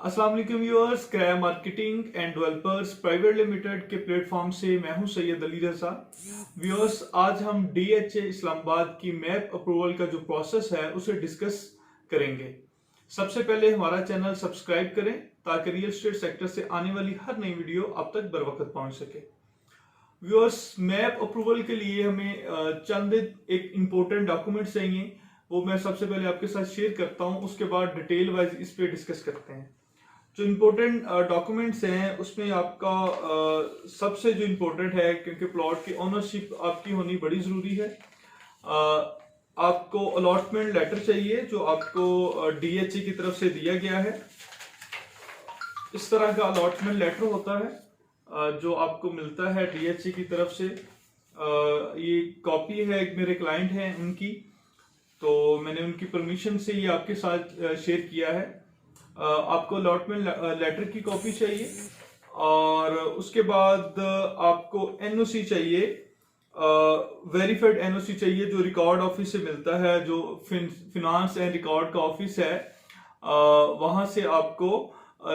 अस्सलाम वालेकुम व्यूअर्स, क्रैम Marketing and Developers Private Limited के प्लेटफॉर्म से मैं हूं सैयद अली रजा। व्यूअर्स, आज हम DHA इस्लामाबाद की मैप अप्रूवल का जो प्रोसेस है उसे डिस्कस करेंगे। सबसे पहले हमारा चैनल सब्सक्राइब करें ताकि रियल एस्टेट सेक्टर से आने वाली हर नई वीडियो आप तक बर वक्त पहुंच सके। व्यूअर्स, मैप अप्रूवल के लिए हमें चंद एक इम्पोर्टेंट डॉक्यूमेंट चाहिए, वो मैं सबसे पहले आपके साथ शेयर करता हूं, उसके बाद डिटेल वाइज इस पे डिस्कस करते हैं। जो इम्पोर्टेंट डॉक्यूमेंट्स हैं उसमें आपका सबसे जो इम्पोर्टेंट है, क्योंकि प्लॉट की ओनरशिप आपकी होनी बड़ी ज़रूरी है। आपको अलॉटमेंट लेटर चाहिए जो आपको DHA की तरफ से दिया गया है। इस तरह का अलॉटमेंट लेटर होता है जो आपको मिलता है DHA की तरफ से। ये कॉपी है, एक मेरे क्लाइंट हैं उनकी, तो मैंने उनकी परमिशन से ये आपके साथ शेयर किया है। आपको अलॉटमेंट लेटर की कॉपी चाहिए और उसके बाद आपको NOC चाहिए, वेरीफाइड NOC चाहिए जो रिकॉर्ड ऑफिस से मिलता है, जो फिनांस एंड रिकॉर्ड का ऑफिस है, वहां से आपको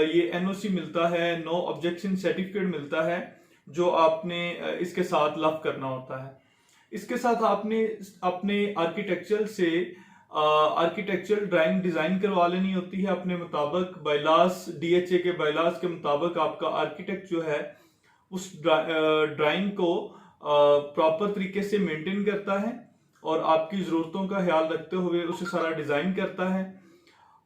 ये NOC मिलता है। नो ऑब्जेक्शन सर्टिफिकेट मिलता है जो आपने इसके साथ लफ करना होता है। इसके साथ आपने अपने आर्किटेक्चर से आर्किटेक्चरल ड्राइंग डिजाइन करवा लेनी होती है अपने मुताबिक। बायलास, DHA के बायलास के मुताबिक आपका आर्किटेक्ट जो है उस ड्राइंग को प्रॉपर तरीके से मेंटेन करता है और आपकी जरूरतों का ख्याल रखते हुए उसे सारा डिजाइन करता है।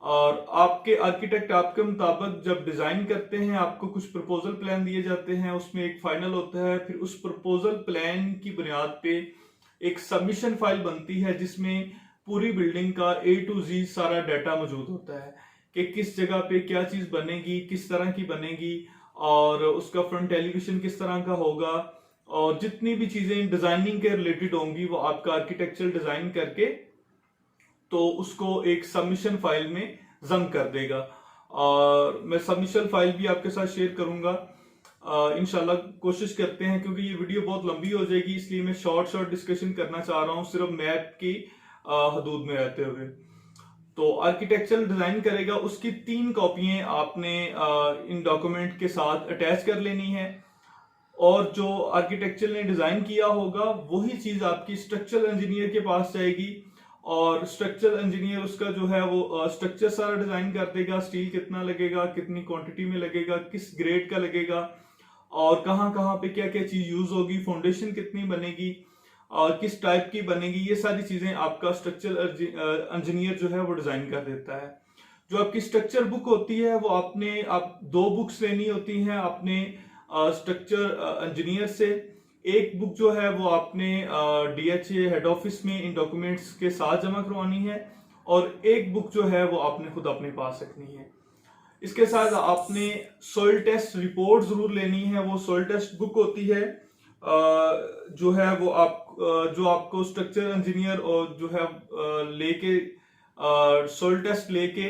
और आपके आर्किटेक्ट आपके मुताबिक जब डिजाइन करते हैं, आपको कुछ प्रपोजल प्लान दिए जाते हैं, उसमें एक फाइनल होता है। फिर उस प्रपोजल प्लान की बुनियाद पे एक सबमिशन फाइल बनती है जिसमें पूरी बिल्डिंग का A to Z सारा डाटा मौजूद होता है कि किस जगह पे क्या चीज बनेगी, किस तरह की बनेगी और उसका फ्रंट एलिवेशन किस तरह का होगा, और जितनी भी चीजें डिजाइनिंग के रिलेटेड होंगी वो आपका आर्किटेक्चर डिजाइन करके तो उसको एक सबमिशन फाइल में जम कर देगा। और मैं सबमिशन फाइल भी आपके साथ शेयर करूंगा इंशाल्लाह। कोशिश करते हैं, क्योंकि ये वीडियो बहुत लंबी हो जाएगी, इसलिए मैं शॉर्ट डिस्कशन करना चाह रहा हूँ सिर्फ मैप की हदूद में रहते हुए। तो आर्किटेक्चरल डिजाइन करेगा, उसकी 3 कॉपियां आपने इन डॉक्यूमेंट के साथ अटैच कर लेनी है। और जो आर्किटेक्चर ने डिजाइन किया होगा वही चीज आपकी स्ट्रक्चरल इंजीनियर के पास जाएगी और स्ट्रक्चरल इंजीनियर उसका जो है वो स्ट्रक्चर सारा डिजाइन कर देगा। स्टील कितना लगेगा, कितनी क्वांटिटी में लगेगा, किस ग्रेड का लगेगा और कहाँ कहाँ पे क्या क्या चीज यूज होगी, फाउंडेशन कितनी बनेगी और किस टाइप की बनेगी, ये सारी चीजें आपका स्ट्रक्चरल इंजीनियर जो है वो डिजाइन कर देता है। जो आपकी स्ट्रक्चर बुक होती है वो आप 2 बुक्स लेनी होती हैं अपने स्ट्रक्चर इंजीनियर से। एक बुक जो है वो आपने DHA हेड ऑफिस में इन डॉक्यूमेंट्स के साथ जमा करवानी है और एक बुक जो है वो आपने खुद अपने पास रखनी है। इसके साथ आपने सोइल टेस्ट रिपोर्ट जरूर लेनी है। वो सोइल टेस्ट बुक होती है जो है वो जो आपको स्ट्रक्चर इंजीनियर और जो है लेके सोइल टेस्ट लेके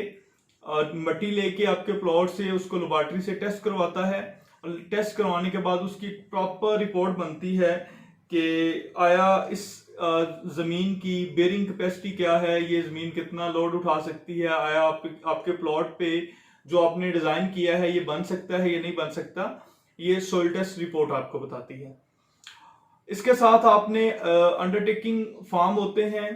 मट्टी लेके आपके प्लॉट से उसको लेबोरेटरी से टेस्ट करवाता है। टेस्ट करवाने के बाद उसकी प्रॉपर रिपोर्ट बनती है कि आया इस जमीन की बेरिंग कैपेसिटी क्या है, ये जमीन कितना लोड उठा सकती है, आया आपके प्लॉट पे जो आपने डिजाइन किया है ये बन सकता है या नहीं बन सकता, ये सोइल टेस्ट रिपोर्ट आपको बताती है। इसके साथ आपने अंडरटेकिंग फॉर्म होते हैं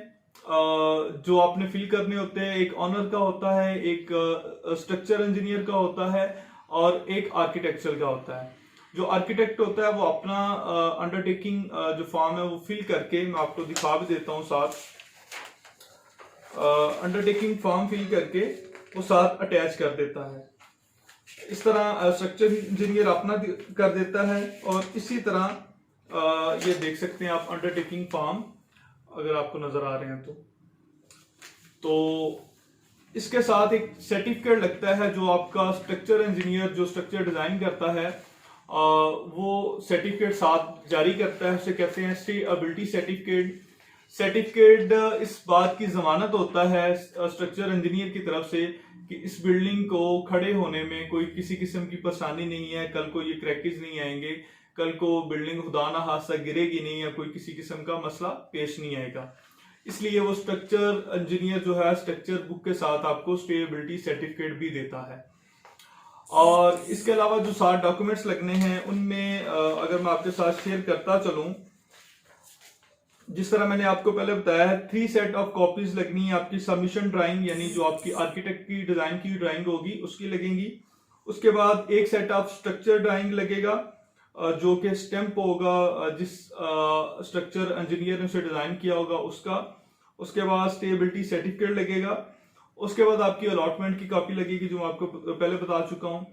जो आपने फिल करने होते हैं। एक ऑनर का होता है, एक स्ट्रक्चर इंजीनियर का होता है और एक आर्किटेक्चर का होता है। जो आर्किटेक्ट होता है वो अपना अंडरटेकिंग जो फॉर्म है वो फिल करके, मैं आपको दिखा भी देता हूँ साथ, अंडरटेकिंग फॉर्म फिल करके वो साथ अटैच कर देता है। इस तरह स्ट्रक्चर इंजीनियर अपना कर देता है और इसी तरह ये देख सकते हैं आप अंडरटेकिंग फॉर्म, अगर आपको नजर आ रहे हैं तो इसके साथ एक सर्टिफिकेट लगता है जो आपका स्ट्रक्चर इंजीनियर जो स्ट्रक्चर डिजाइन करता है वो सर्टिफिकेट साथ जारी करता है। उसे कहते हैं स्टेबिलिटी सर्टिफिकेट। सर्टिफिकेट इस बात की जमानत होता है स्ट्रक्चर इंजीनियर की तरफ से कि इस बिल्डिंग को खड़े होने में कोई किसी किस्म की परेशानी नहीं है, कल को ये क्रैकेज नहीं आएंगे, कल को बिल्डिंग खुदा ना हादसा गिरेगी नहीं या कोई किसी किस्म का मसला पेश नहीं आएगा। इसलिए वो स्ट्रक्चर इंजीनियर जो है स्ट्रक्चर बुक के साथ आपको स्टेबिलिटी सर्टिफिकेट भी देता है। और इसके अलावा जो 7 डॉक्यूमेंट्स लगने हैं उनमें अगर मैं आपके साथ शेयर करता चलूं, जिस तरह मैंने आपको पहले बताया है, 3 सेट ऑफ कॉपीज लगनी है आपकी सबमिशन ड्राइंग, यानी जो आपकी आर्किटेक्ट की डिजाइन की ड्राइंग होगी उसकी लगेंगी। उसके बाद एक सेट ऑफ स्ट्रक्चर ड्राइंग लगेगा जो कि स्टैंप होगा जिस स्ट्रक्चर इंजीनियर ने उसे डिजाइन किया होगा उसका। उसके बाद स्टेबिलिटी सर्टिफिकेट लगेगा। उसके बाद आपकी अलॉटमेंट की कॉपी लगेगी जो मैं आपको पहले बता चुका हूं।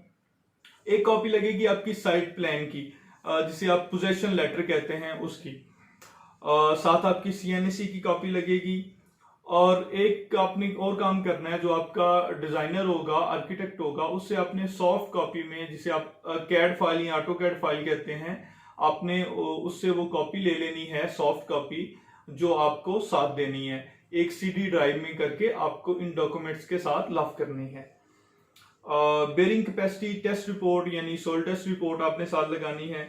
एक कॉपी लगेगी आपकी साइट प्लान की जिसे आप पोजेशन लेटर कहते हैं उसकी। साथ आपकी CNC की कॉपी लगेगी। और एक आपने और काम करना है, जो आपका डिजाइनर होगा, आर्किटेक्ट होगा, उससे आपने सॉफ्ट कॉपी में, जिसे आप कैड फाइल या ऑटो कैड फाइल कहते हैं, आपने उससे वो कॉपी ले लेनी है, सॉफ्ट कॉपी, जो आपको साथ देनी है। एक CD ड्राइव में करके आपको इन डॉक्यूमेंट्स के साथ लव करनी है। बेरिंग कैपेसिटी टेस्ट रिपोर्ट यानी सोल टेस्ट रिपोर्ट आपने साथ लगानी है।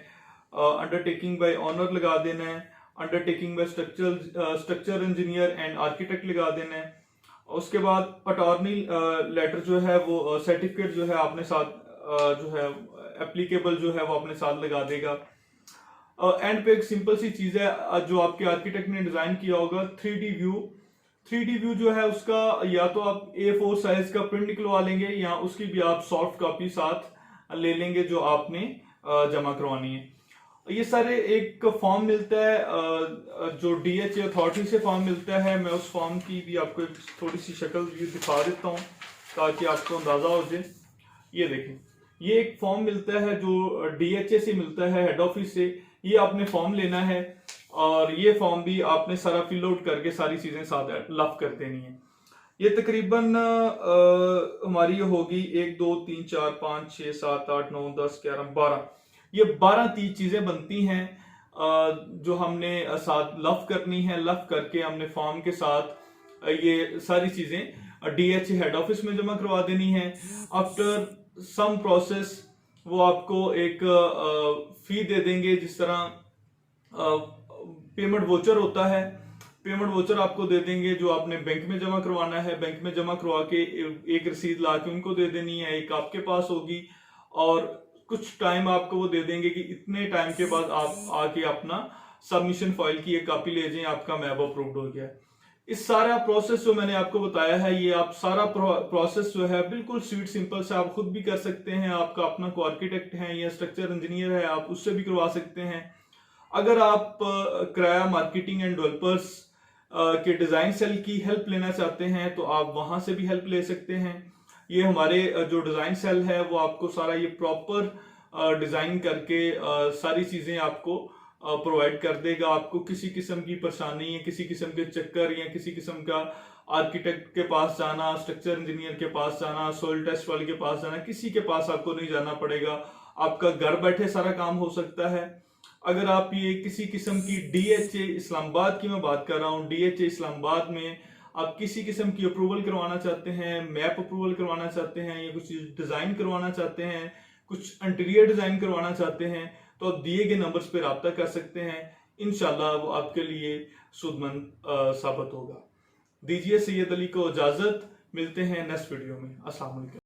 अंडरटेकिंग बाय ऑनर लगा देना है। Undertaking bye structure engineer and architect लगा देना है। उसके बाद अटॉर्नी लेटर जो है वो सर्टिफिकेट जो है आपने साथ जो है एप्लीकेबल जो है वो अपने साथ लगा देगा। एंड पे एक सिंपल सी चीज है जो आपके आर्किटेक्ट ने डिजाइन किया होगा, 3D व्यू जो है उसका या तो आप A4 साइज का प्रिंट निकलवा लेंगे या उसकी भी आप सॉफ्ट कॉपी साथ ले लेंगे जो आपने जमा करवानी है। ये सारे एक फॉर्म मिलता है जो DHA अथॉरिटी से फॉर्म मिलता है। मैं उस फॉर्म की भी आपको एक थोड़ी सी शक्ल भी दिखा देता हूँ ताकि आपको अंदाजा हो जाए। ये देखें, ये एक फॉर्म मिलता है जो DHA से मिलता है, हेड ऑफिस से। ये आपने फॉर्म लेना है और ये फॉर्म भी आपने सारा फिल आउट करके सारी चीजें साथ लफ कर देनी है। ये तकरीबन हमारी होगी 1 2 3 4 5 6 7 8 9 10 11 12, ये 12 चीजें बनती हैं जो हमने साथ लफ करनी है। लफ करके हमने फॉर्म के साथ ये सारी चीजें DHA हेड ऑफिस में जमा करवा देनी है। आफ्टर सम प्रोसेस वो आपको एक फी दे देंगे, जिस तरह पेमेंट वोचर होता है, पेमेंट वोचर आपको दे देंगे जो आपने बैंक में जमा करवाना है। बैंक में जमा करवा के एक रसीद ला के उनको दे देनी है, एक आपके पास होगी और कुछ टाइम आपको वो दे देंगे कि इतने टाइम के बाद आप आके अपना सबमिशन फाइल की एक कॉपी ले जाएं, आपका मैप अप्रूव्ड हो गया। इस सारा प्रोसेस जो मैंने आपको बताया है, ये आप सारा प्रोसेस जो है बिल्कुल स्वीट सिंपल से आप खुद भी कर सकते हैं। आपका अपना कोई आर्किटेक्ट है या स्ट्रक्चर इंजीनियर है, आप उससे भी करवा सकते हैं। अगर आप किराया मार्केटिंग एंड डेवलपर्स के डिजाइन सेल की हेल्प लेना चाहते हैं तो आप वहां से भी हेल्प ले सकते हैं। ये हमारे जो डिजाइन सेल है वो आपको सारा ये प्रॉपर डिजाइन करके सारी चीजें आपको प्रोवाइड कर देगा। आपको किसी किस्म की परेशानी या किसी किस्म के चक्कर या किसी किस्म का आर्किटेक्ट के पास जाना, स्ट्रक्चर इंजीनियर के पास जाना, सोइल टेस्ट वाले के पास जाना, किसी के पास आपको नहीं जाना पड़ेगा। आपका घर बैठे सारा काम हो सकता है। अगर आप ये किसी किस्म की DHA इस्लामाबाद की मैं बात कर रहा हूँ, DHA इस्लामाबाद में आप किसी किस्म की अप्रूवल करवाना चाहते हैं, मैप अप्रूवल करवाना चाहते हैं या कुछ डिजाइन करवाना चाहते हैं, कुछ इंटीरियर डिजाइन करवाना चाहते हैं, तो आप दिए गए नंबर्स पे रब्ता कर सकते हैं। इंशाल्लाह वो आपके लिए सुदमंद साबित होगा। दीजिए सैयद अली को इजाजत, मिलते हैं नेक्स्ट वीडियो में। अस्सलाम वालेकुम।